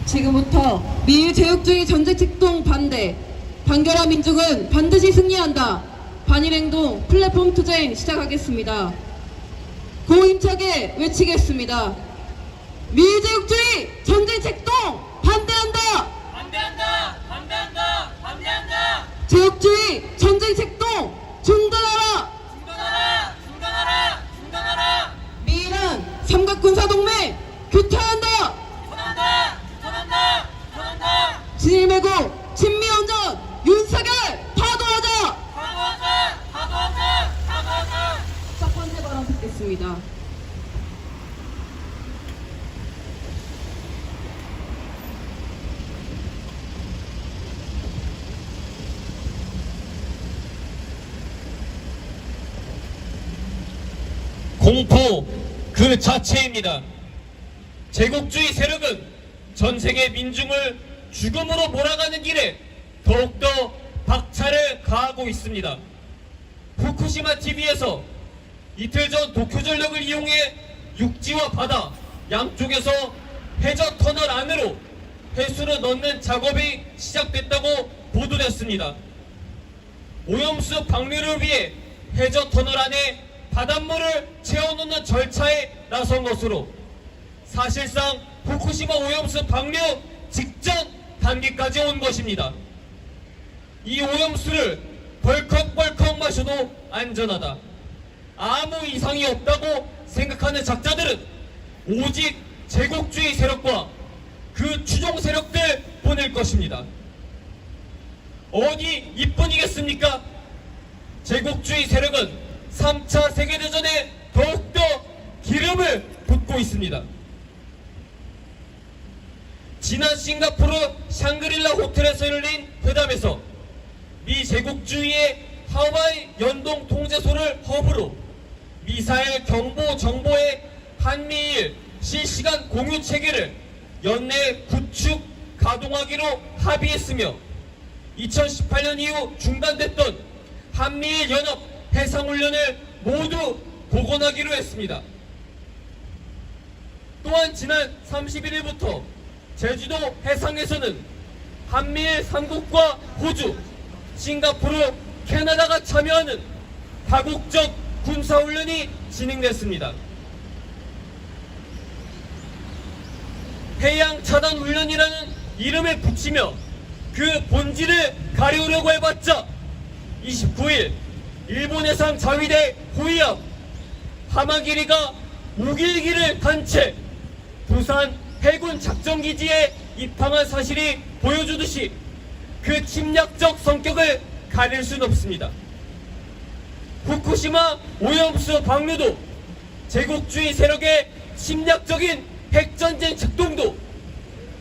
지금부터 미일 제국주의 전쟁책동 반대, 반결한 민족은 반드시 승리한다. 반일행동 플랫폼 투쟁 시작하겠습니다. 고힘차게 외치겠습니다. 미일 제국주의 전쟁책동 반대한다. 반대한다. 반대한다. 반대한다. 제국주의 전쟁책동 중단하라. 중단하라. 중단하라. 중단하라. 미일한 삼각군사동맹 규탄한다. 규탄한다. 규탄한다. 규탄한다. 진일매고 친미언전 윤석열 파도하자. 파도하자. 파도하자. 파도하자. 첫 번째 발언 듣겠습니다. 공포 그 자체입니다. 제국주의 세력은 전 세계 민중을 죽음으로 몰아가는 길에 더욱더 박차를 가하고 있습니다. 후쿠시마 TV에서 이틀 전 도쿄전력을 이용해 육지와 바다 양쪽에서 해저 터널 안으로 해수를 넣는 작업이 시작됐다고 보도됐습니다. 오염수 방류를 위해 해저 터널 안에 바닷물을 채워넣는 절차에 나선 것으로 사실상 후쿠시마 오염수 방류 직전 단계까지 온 것입니다. 이 오염수를 벌컥벌컥 마셔도 안전하다, 아무 이상이 없다고 생각하는 작자들은 오직 제국주의 세력과 그 추종 세력들 보낼 것입니다. 어디 이뿐이겠습니까? 제국주의 세력은 3차 세계대전에 더욱더 기름을 붓고 있습니다. 지난 싱가포르 샹그릴라 호텔에서 열린 회담에서 미 제국주의의 하와이 연동 통제소를 허브로 미사일 경보 정보의 한미일 실시간 공유 체계를 연내 구축 가동하기로 합의했으며 2018년 이후 중단됐던 한미일 연합 해상훈련을 모두 복원하기로 했습니다. 또한 지난 31일부터 제주도 해상에서는 한미일 3국과 호주, 싱가포르, 캐나다가 참여하는 다국적 군사훈련이 진행됐습니다. 해양차단훈련이라는 이름을 붙이며 그 본질을 가리우려고 해봤자 29일 일본 해상 자위대 호위함 하마기리가 우길기를 단 채 부산 해군 작전기지에 입항한 사실이 보여주듯이 그 침략적 성격을 가릴 수는 없습니다. 후쿠시마 오염수 방류도 제국주의 세력의 침략적인 핵전쟁 작동도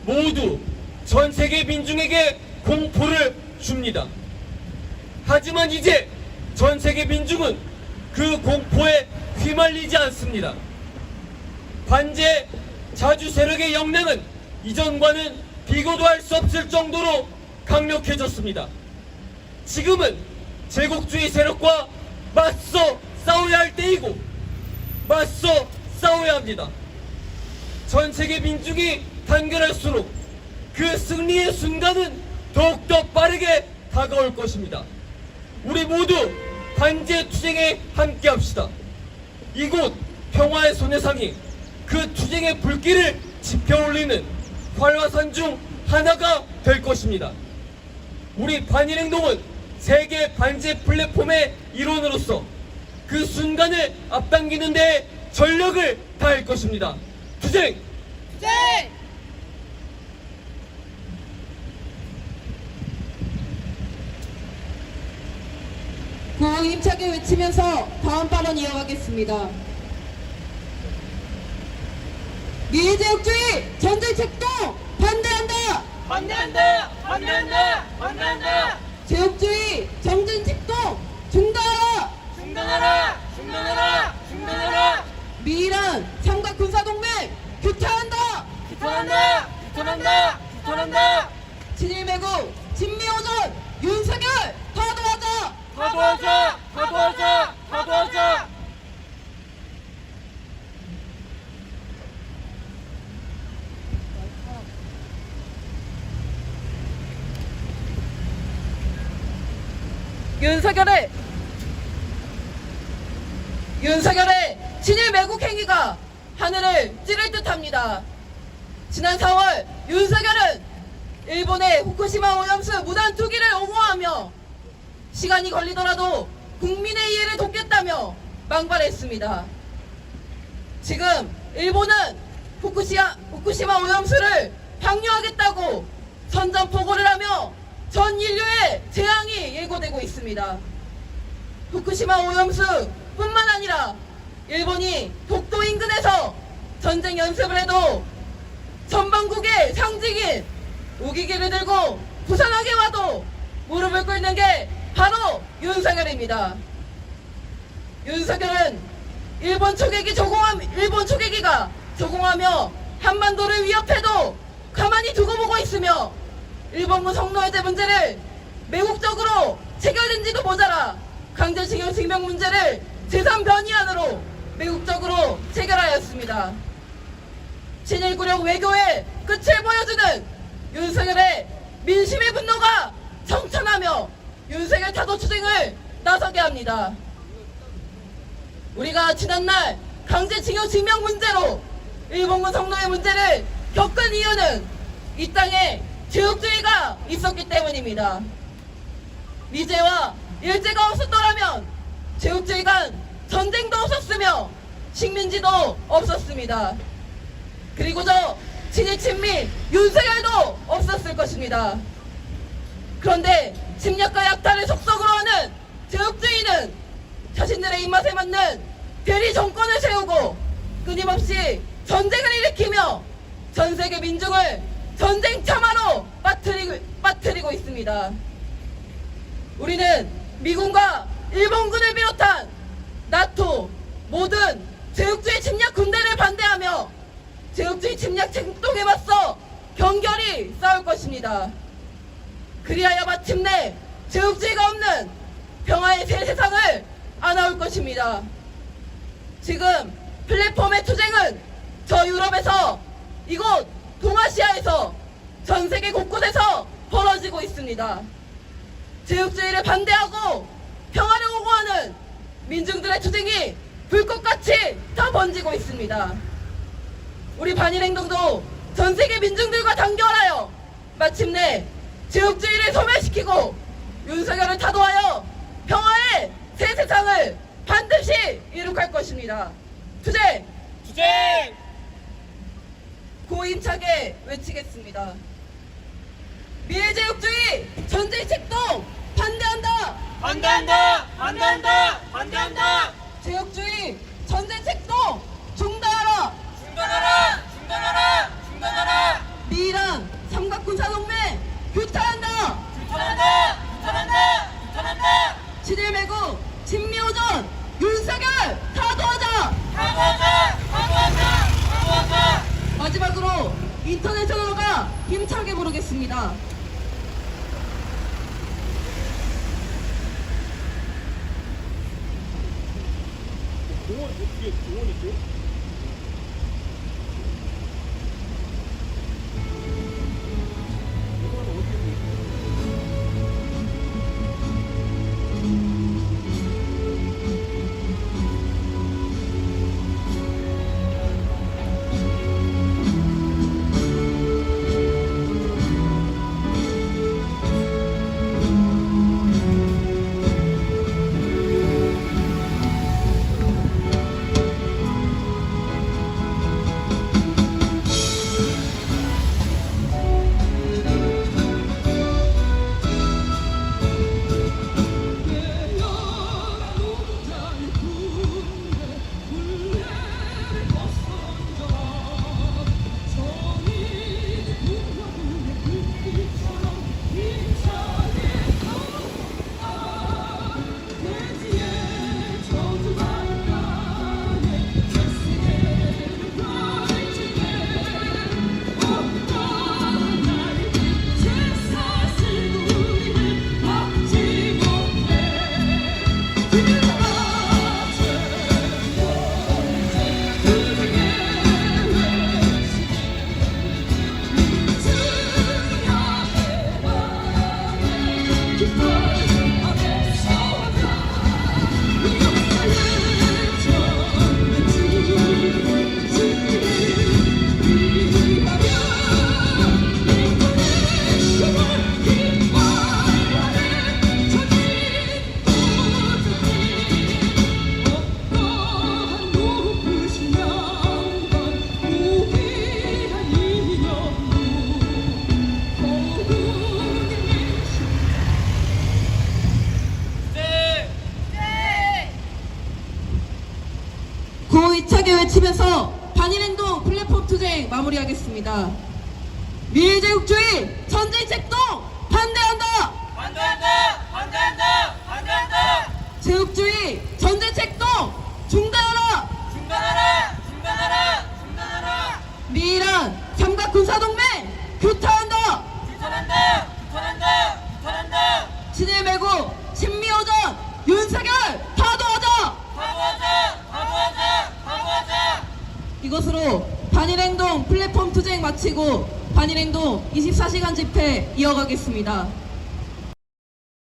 모두 전 세계 민중에게 공포를 줍니다. 하지만 이제 전 세계 민중은 그 공포에 휘말리지 않습니다. 관제 자주 세력의 역량은 이전과는 비교도 할 수 없을 정도로 강력해졌습니다. 지금은 제국주의 세력과 맞서 싸워야 할 때이고 맞서 싸워야 합니다. 전 세계 민중이 단결할수록 그 승리의 순간은 더욱더 빠르게 다가올 것입니다. 우리 모두 관제 투쟁에 함께합시다. 이곳 평화의 소녀상이 그 투쟁의 불길을 지펴올리는 활화산 중 하나가 될 것입니다. 우리 반일행동은 세계 반제 플랫폼의 일원으로서 그 순간을 앞당기는 데 전력을 다할 것입니다. 투쟁! 투쟁! 구호 힘차게 외치면서 다음 발언 이어가겠습니다. 미제국주의 전쟁책동 반대한다. 반대한다. 반대한다. 반대한다. 제국주의 전쟁책동 중단하라. 중단하라. 중단하라. 중단하라. 미이란 삼각군사동맹 규탄한다. 규탄한다. 규탄한다. 규탄한다. 친일매국 친미오전 윤석열 파도하자. 파도하자. 파도하자. 파도하자. 윤석열의 친일 매국 행위가 하늘을 찌를 듯합니다. 지난 4월 윤석열은 일본의 후쿠시마 오염수 무단 투기를 옹호하며 시간이 걸리더라도 국민의 이해를 돕겠다며 망발했습니다. 지금 일본은 후쿠시마 오염수를 방류하겠다고 선전포고를 하며 전 인류의 재앙이 예고되고 있습니다. 후쿠시마 오염수뿐만 아니라 일본이 독도 인근에서 전쟁 연습을 해도 전방국의 상징인 우기기를 들고 부산항에 와도 무릎을 꿇는 게 바로 윤석열입니다. 윤석열은 일본 초계기가 조공하며 한반도를 위협해도 가만히 두고 보고 있으며 일본군 성노예제 문제를 매국적으로 체결된지도 모자라 강제징용 징병 문제를 제3변이안으로 매국적으로 체결하였습니다. 친일구력 외교의 끝을 보여주는 윤석열의 민심의 분노가 청천하며 윤석열 타도 투쟁을 나서게 합니다. 우리가 지난날 강제징용 징병 문제로 일본군 성노예 문제를 겪은 이유는 이 땅에 제국주의가 있었기 때문입니다. 미제와 일제가 없었더라면 제국주의가 전쟁도 없었으며 식민지도 없었습니다. 그리고 저 친일 친미 윤석열도 없었을 것입니다. 그런데 침략과 약탈을 속속으로 하는 제국주의는 자신들의 입맛에 맞는 대리 정권을 세우고 끊임없이 전쟁을 일으키며 전세계 민중을 전쟁 참화로 빠뜨리고 있습니다. 우리는 미군과 일본군을 비롯한 나토 모든 제국주의 침략 군대를 반대하며 제국주의 침략 행동에 맞서 경결히 싸울 것입니다. 그리하여 마침내 제국주의가 없는 평화의 새 세상을 안아올 것입니다. 지금 플랫폼의 투쟁은 저 유럽에서 이곳 동아시아에서 전 세계 곳곳에서 벌어지고 있습니다. 제국주의를 반대하고 평화를 옹호하는 민중들의 투쟁이 불꽃같이 더 번지고 있습니다. 우리 반일행동도 전 세계 민중들과 단결하여 마침내 제국주의를 소멸시키고 윤석열을 타도하여 평화의 새 세상을 반드시 이룩할 것입니다. 투쟁! 투쟁! 고임차게 외치겠습니다. 미래제국주의 전쟁 책동 반대한다! 반대한다! 반대한다! 반대한다! 제국주의 전쟁 책동 중단하라! 중단하라! 중단하라! 중단하라! 미이란 삼각군사동맹 규탄한다! 규탄한다! 규탄한다! 규탄한다! 친일 매국 친미오전 윤석열 타도하자! 사과하자! 사과하자! 사과하자! 마지막으로 인터내셔널가 힘차게 부르겠습니다. 공원 어떻게 공원 있죠? 외치면서 반일행동 플랫폼 투쟁 마무리하겠습니다. 미래제국주의 전쟁책동 반대한다! 반대한다! 반대한다! 반대한다! 제국주의 전쟁책동 중단하라! 중단하라! 중단하라! 중단하라! 미이란 삼각군사동맹 규탄한다! 규탄한다! 규탄한다! 규탄한다! 친일 매고 친미오전 윤석열 타도하자! 파도하자! 파도하자! 파도하자! 이것으로 반일행동 플랫폼 투쟁 마치고 반일행동 24시간 집회 이어가겠습니다.